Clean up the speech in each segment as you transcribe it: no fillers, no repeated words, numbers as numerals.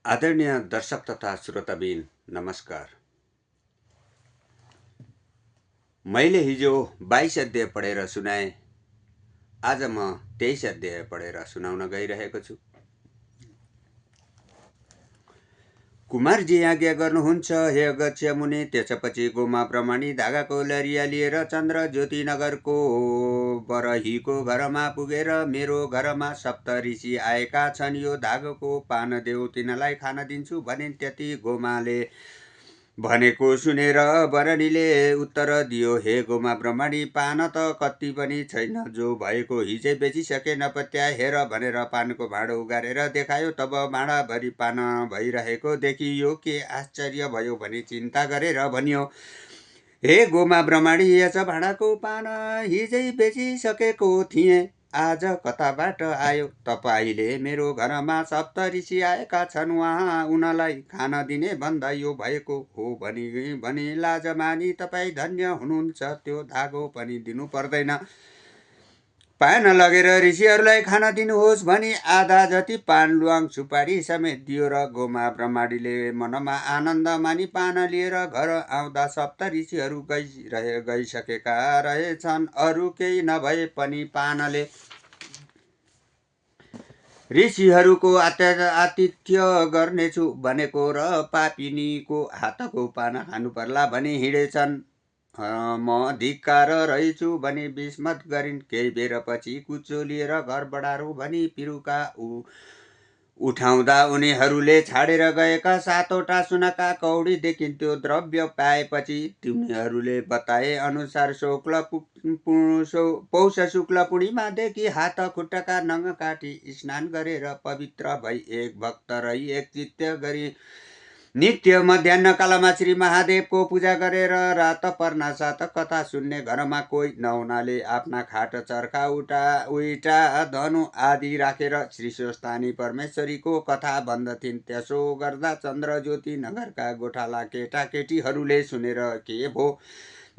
आदरणीय दर्शक तथा श्रोताबिन नमस्कार। मैले हिजो 22 अध्याय पढेर सुनाएँ। आज म 23 अध्याय पढेर सुनाउन गइरहेको छु। कुमारजी आज्ञा गर्नुहुन्छ हे अगस्त्य मुनि। त्यसपछि गोमा ब्रह्मणी धागाको लरिया लिएर चन्द्र ज्योति नगरको बरहीको घरमा पुगेर मेरो घरमा सप्त ऋषि आएका छन्, यो धागोको पान देऊ, तिनीलाई खान दिन्छु भनिन्। त्यति गोमाले भनेको सुनेर बरनीले उत्तर दियो, हे गोमा ब्रह्मणी, पान त कति पनि छैन, जो भएको हिजै बेचिसके, नपत्या हेर भनेर पानको भाँडो उगारेर देखायो। तब भाँडाभरि पान भइरहेको देखियो। के आश्चर्य भयो भनी चिन्ता गरेर भनियो, हे गोमा ब्रह्मणी, यस भाँडाको पान हिजै बेचिसकेको थिएँ, आज कताबाट आयो? तपाईले मेरो घरमा सप्त ऋषि आएका छन्, उनीलाई खान दिने भन्दा यो भएको हो भनी लाज मानी तपाईँ धन्य हुनुहुन्छ। त्यो धागो पनि दिनु पर्दैन। पान लगेर ऋषिहरूलाई खान दिनुहोस् भनी आधा जति पान, ल्वाङ सुपारी समेत दियो। र गोमा ब्रह्मणीले मनमा आनन्द मानी पान लिएर घर आउँदा सप्त ऋषिहरू गइसकेका रहेछन्। अरू केही नभए पनि पानले ऋषिहरूको आतिथ्य गर्नेछु भनेको र पापिनीको हातको पान खानु पर्ला भनी हिँडेछन्। म धिक्कार रहेछु भनी विस्मत गरिन्। केही बेरपछि कुचो लिएर घर बढारौँ भनी पिरुका उठाउँदा उनीहरूले छाडेर गएका 7वटा सुनका कौडी देखिन्थ्यो। द्रव्य पाएपछि तिनीहरूले बताए अनुसार पौष शुक्ल पूर्णिमादेखि हात खुट्टाका नङ काटी स्नान गरेर पवित्र भई एक भक्त रही एक चित्त गरी नित्य मध्याह्न कालमा श्री महादेवको पूजा गरेर रात पर्ना साथ कथा सुन्ने घरमा कोही नहुनाले आफ्ना खाट चर्खा उइटा धनु आदि राखेर श्री स्वस्थानी परमेश्वरीको कथा भन्दथिन्। त्यसो गर्दा चन्द्र ज्योति नगरका गोठाला केटाकेटीहरूले सुनेर के भो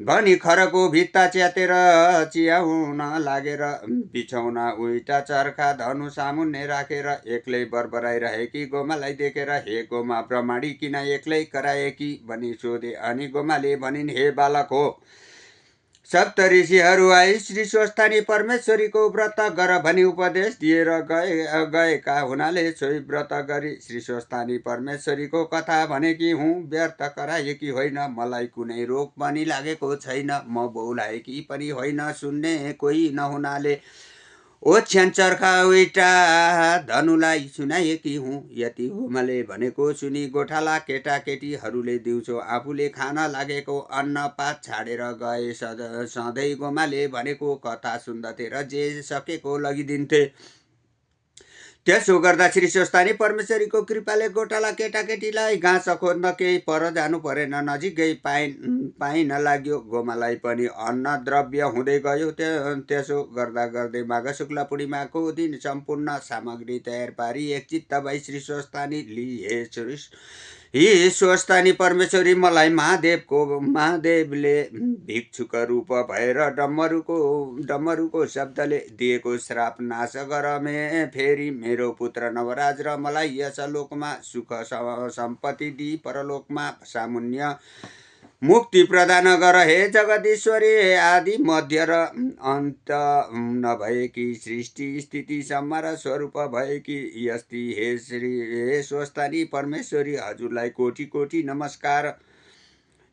भनी खरको भित्ता च्यातेर चियाउन लागेर बिछौना उइटा चर्खा धनु सामुन्ने राखेर एक्लै बरबराइरहेकी गोमालाई देखेर, हे गोमा ब्रह्मणी, किन एक्लै कराएकी भनी सोधे। अनि गोमाले भनिन्, हे बालक हो, सप्त ऋषिहरू आई श्री स्वस्थानी परमेश्वरीको व्रत गर भनी उपदेश दिएर गएका हुनाले सोही व्रत गरी श्री स्वस्थानी परमेश्वरीको कथा भनेकी हुँ, व्यर्थ कराएकी होइन। मलाई कुनै रोग पनि लागेको छैन, म बहुलाएकी पनि होइन, सुन्ने कोही नहुनाले ओछ्यान चर्खा उइटा धनुलाई सुनाएकी हुँ। यति गोमाले भनेको सुनि गोठाला केटाकेटीहरूले दिउँसो आफूले खान लागेको अन्न पात छाडेर गए। सधैँ गोमाले भनेको कथा सुन्दथे र जे सकेको लगिदिन्थे। त्यसो गर्दा श्री स्वस्थानी परमेश्वरीको कृपाले गोठाला केटाकेटीलाई घाँस खोज्न केही पर जानु परेन, नजिकै पाइन लाग्यो। गोमालाई पनि अन्न द्रव्य हुँदै गयो। त्यसो गर्दा गर्दै माघ शुक्ल पूर्णिमाको दिन सम्पूर्ण सामग्री तयार पारी एकचित्त भई श्री स्वस्थानी ही स्वस्थानी परमेश्वरी, मलाई महादेवले भिक्षुक रूप भएर डम्मरुको शब्दले दिएको श्राप नाश गरमे। फेरि मेरो पुत्र नवराज र मलाई यस लोकमा सुख सम्पत्ति दिई परलोकमा सामुन्य मुक्ति प्रदान गर। हे जगदीश्वरी, आदि मध्य र अन्त नभएकी, सृष्टि स्थिति संहार स्वरूप भएकी यस्ती हे स्वस्थानी परमेश्वरी, हजुरलाई कोटि कोटि नमस्कार।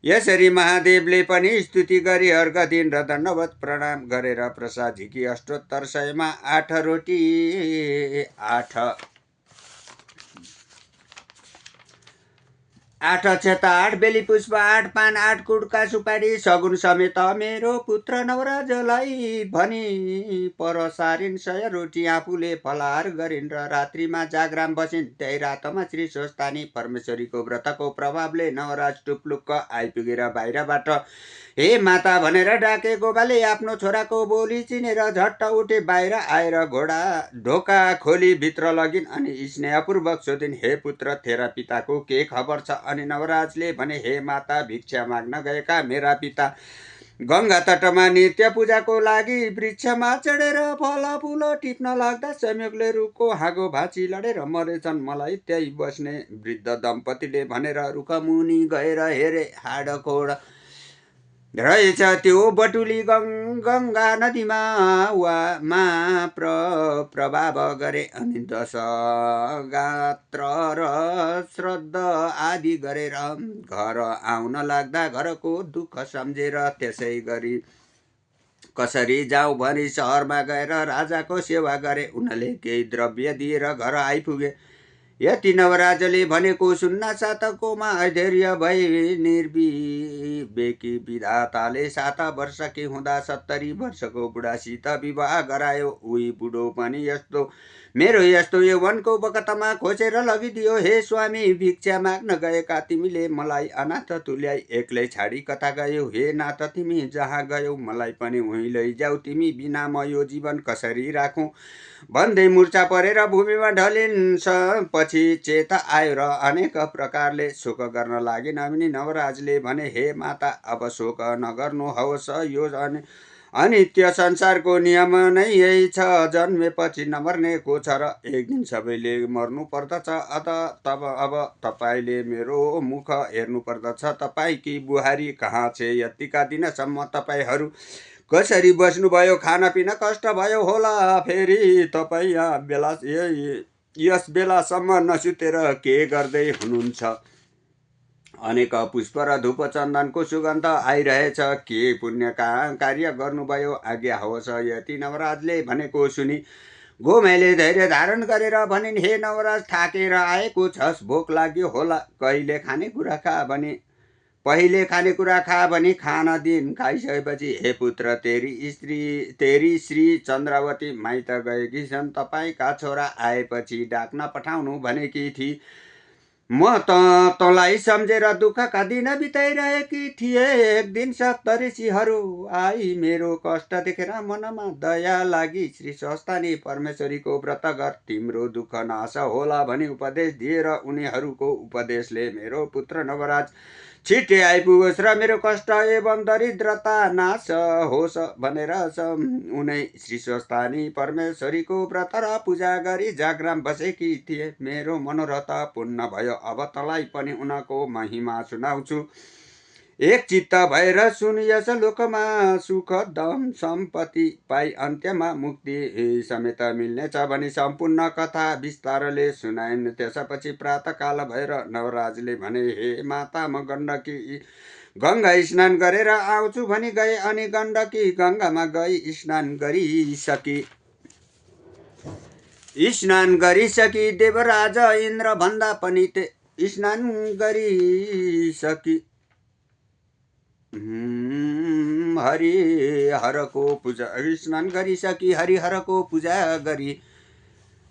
यसरी महादेवले पनि स्तुति गरी अर्घ दिन र दण्डवत प्रणाम गरेर प्रसाद झिकी अष्टोत्तर 100मा 8 रोटी 8 अक्षता 8 बेली पुष्प 8 पान 8 कुडका सुपारी सगुन समेत मेरो पुत्र नवराजलाई भनी परसारिन्। 100 रोटी आफूले फलाहार गरिन् र रात्रिमा जागराम बसिन्। त्यही रातमा श्री स्वस्थानी परमेश्वरीको व्रतको प्रभावले नवराज टुप्लुक्क आइपुगेर बाहिरबाट हे माता भनेर डाके। गोमाले आफ्नो छोराको बोली चिनेर झट्ट उठे बाहिर आएर ढोका खोली भित्र लगिन् अनि स्नेहपूर्वक सोधिन्, हे पुत्र, तेरा पिताको के खबर छ? अनि नवराजले भने, हे माता, भिक्षा माग्न गएका मेरा पिता गङ्गा तटमा नित्य पूजाको लागि वृक्षमा चढेर फलफुल टिप्न लाग्दा संयोगले रुखको हाँगो भाँची लडेर मरेछन्। मलाई त्यही बस्ने वृद्ध दम्पतिले भनेर रुखमुनि गएर हेरे हाडखोड रहेछ त्यो बटुली गङ्गा नदीमा वा मा प्रभाव गरे अनि 10 गात्र र श्रद्ध आदि गरेर घर आउन लाग्दा घरको दुःख सम्झेर त्यसै गरी कसरी जाउँ भनी सहरमा गएर राजाको सेवा गरे। उनले केही द्रव्य दिएर घर आइपुगे। यति नवराजले भनेको सुन्न सातकोमा अधैर्य भई निर्विवेकी विधाताले 7 वर्षकी हुँदा 70 वर्षको बुढासित विवाह गरायो। उही बुढो पनि मेरो यस्तो यौवनको बकतमा खोजेर लगिदियो। हे स्वामी, भिक्षा माग्न गएका तिमीले मलाई अनाथ तुल्याई एक्लै छाडी कता गयौ? हे नाथ, तिमी जहाँ गयौ मलाई पनि उहीँ लैजाऊ। तिमी बिना म यो जीवन कसरी राखौँ भन्दै मूर्छा परेर भूमिमा ढलिन्छ। पछि चेता आयो र अनेक प्रकारले शोक गर्न लागिन्। अनि नवराजले भने, हे माता, अब शोक नगर्नुहोस्। यो अनित्य संसारको नियम नै यही छ। जन्मेपछि नमर्ने को छ र एक दिन सबैले मर्नु पर्दछ। अब तपाईँले मेरो मुख हेर्नु पर्दछ। तपाईँकी बुहारी कहाँ छे? यतिका दिनसम्म तपाईँहरू कसरी बस्नुभयो? खानापिना कष्ट भयो होला। फेरि तपाईँ यस बेलासम्म नसुतेर के गर्दै हुनुहुन्छ? अनेक पुष्प र धूप चन्दनको सुगन्ध आइरहेछ। के पुण्य कार्य गर्नुभयो? आज्ञा होस्। यति नवराजले भनेको सुनि गोमाईले धैर्य धारण गरेर भनिन्, हे नवराज, थाकेर आएको छस्, भोक लाग्यो होला। पहिले खानेकुरा खा भनी खाना दिन। खाइसकेपछि, हे पुत्र, तेरी श्री चन्द्रावती माइत गएकी छन्। तपाईँका छोरा आएपछि डाक्न पठाउनु भनेकी थिए। म तँलाई सम्झेर दुःखका दिन बिताइरहेकी थिए। एक दिन सप्तऋषिहरू आई मेरो कष्ट देखेर मनमा दया लागि श्री स्वस्थानी परमेश्वरीको व्रत गर, तिम्रो दुःख नाश होला भनी उपदेश दिएर उनीहरूको उपदेशले मेरो पुत्र नवराज छिट्टै आइपुगोस् र मेरो कष्ट एवं दरिद्रता नाश होस् भनेर उनै श्री स्वस्थानी परमेश्वरीको व्रत र पूजा गरी जागराम बसेकी थिए। मेरो मनोरथ पूर्ण भयो। अब तँलाई पनि उनको महिमा सुनाउँछु। एक चित्त भएर सुन। यस लोकमा सुख धन सम्पत्ति पाई अन्त्यमा मुक्ति समेत मिल्नेछ भनी सम्पूर्ण कथा विस्तारले सुनाइन्। त्यसपछि प्रातःकाल भएर नवराजले भने, हे माता, म गङ्गा स्नान गरेर आउँछु भनी गए अनि गण्डकी गङ्गामा गई स्नान गरिसकी देवराज इन्द्र भन्दा पनि स्नान गरिसकी हरिहरको पूजा गरी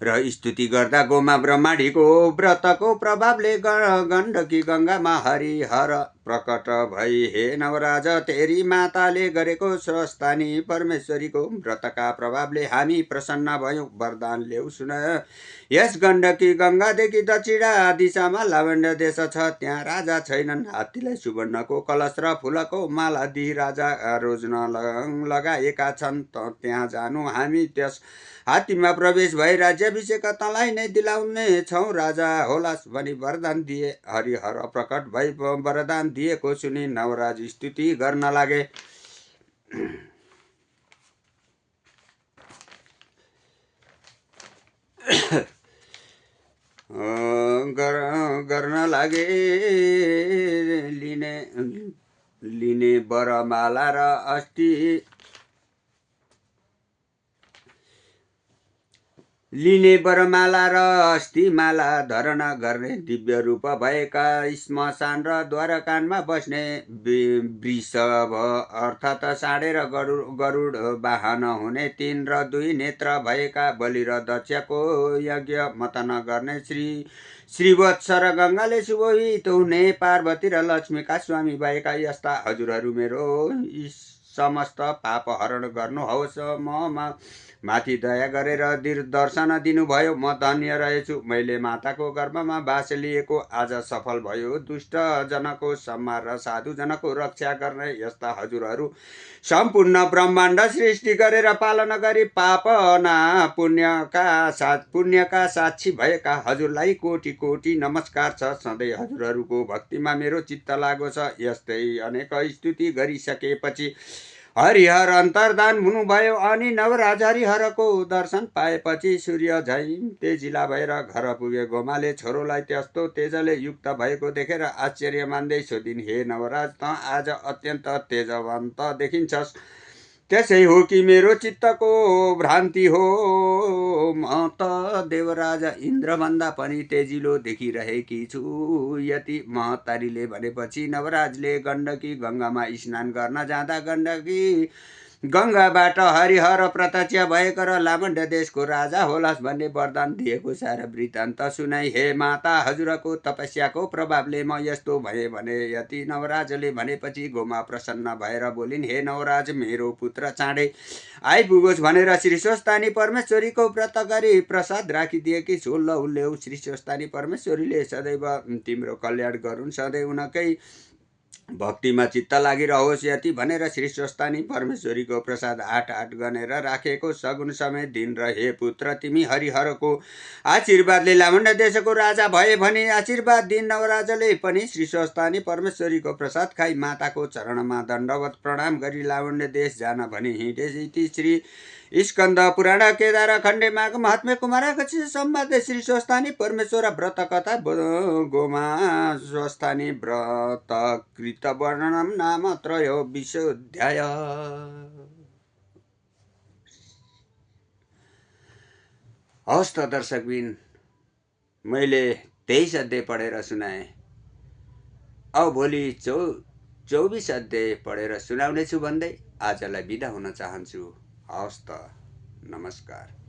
र स्तुति गर्दा गोमा ब्रह्माणीको व्रतको प्रभावले गण्डकी गङ्गामा हरिहर प्रकट भई। हे नवराज, तेरी माताले गरेको स्वस्थानी परमेश्वरीको व्रतका प्रभावले हामी प्रसन्न भयौँ। वरदान ल्याउ सुन। यस गण्डकी गङ्गादेखि दक्षिणा दिशामा लावण्य देश छ। त्यहाँ राजा छैनन्। हात्तीलाई सुवर्णको कलश र फुलको माला दिई राजा रोज्न लगाएका छन्। त्यहाँ जानु। हामी त्यस हात्तीमा प्रवेश भई राज्याभिषेक तँलाई नै दिलाउने छौँ। राजा होलास् भनी वरदान दिए। हरिहर प्रकट भई वरदान दिएको सुनि नवराज स्तुति गर्न लागे। गर्न लागे लिने वरमाला र अस्थिमाला धारण गर्ने दिव्य रूप भएका श्मशान र द्वारकानमा बस्ने वृषभ अर्थात् साँडे र गरुड वाहन हुने 3 र 2 नेत्र भएका बलि र दक्षको यज्ञ मतन गर्ने श्रीवत्स र गङ्गाले सुशोभित हुने पार्वती र लक्ष्मीका स्वामी भएका यस्ता हजुरहरू मेरो समस्त पाप हरण गर्नुहोस्। माथि दया गरेर दर्शन दिनुभयो। म धन्य रहेछु, मैले माताको गर्भमा बास लिएको। आज सफल भयो दुष्ट जनको संहार र साधु जनको रक्षा गर्ने। यस्ता हजुरहरू सम्पूर्ण ब्रह्माण्ड सृष्टि गरेर पालन गरी पापना पुण्यका साक्षी भएका हजुरलाई कोटि कोटि नमस्कार छ। सधैँ हजुरहरूको भक्तिमा मेरो चित्त लागो छ। यस्तै अनेक स्तुति गरिसकेपछि हरिहर अन्तर्धान हुनुभयो अनि नवराज हरिहरको दर्शन पाएपछि सूर्य झैँ तेजिला भएर घर पुगे। गोमाले छोरोलाई त्यस्तो तेजले युक्त भएको देखेर आश्चर्य मान्दै सोधिन्, हे नवराज, त आज अत्यन्त तेजवन्त देखिन्छस्, त्यसै हो कि मेरो चित्तको भ्रान्ति हो? म त देवराज इन्द्रभन्दा पनि तेजिलो देखिरहेकी छु। यति महतारीले भनेपछि नवराजले गण्डकी गङ्गामा स्नान गर्न जाँदा गण्डकी गङ्गाबाट हरिहर प्रत्यक्ष भएको र लामण्ड देशको राजा होलास् भन्ने वरदान दिएको सारा वृत्तान्त सुनाई। हे माता, हजुरको तपस्याको प्रभावले म यस्तो भए भने। यति नवराजले भनेपछि गोमा प्रसन्न भएर बोलिन्, हे नवराज, मेरो पुत्र चाँडै आइपुगोस् भनेर श्री स्वस्थानी परमेश्वरीको व्रत गरी प्रसाद राखिदिएकी छु। ल उल्ल्याऊ, श्री स्वस्थानी परमेश्वरीले सदैव तिम्रो कल्याण गरून्, सधैँ उनकै भक्तिमा चित्त लागिरहोस्। यति भनेर श्री स्वस्थानी परमेश्वरीको प्रसाद आठ आठ गनेर राखेको सगुन समय दिन र हे पुत्र, तिमी हरिहरको आशीर्वादले लामण्ड देशको राजा भए भने आशीर्वाद दिन। नवराजले पनि श्री स्वस्थानी परमेश्वरीको प्रसाद खाई माताको चरणमा दण्डवत प्रणाम गरी लामण्ड देश जान भने हिँडे। इति श्री स्कन्द पुराण केदार खण्डे माघ महात्म्य कुमारागछि संवाद श्री स्वस्थानी परमेश्वर व्रत कथा गोमा स्वस्थानी व्रत कृत वर्णनम नाम त्रयोविंशोऽध्याय। हवस् त दर्शकबिन, मैले 23 अध्याय पढेर सुनाएँ। अब भोलि 24 अध्याय पढेर सुनाउनेछु भन्दै आजलाई बिदा हुन चाहन्छु। हवस् त, नमस्कार।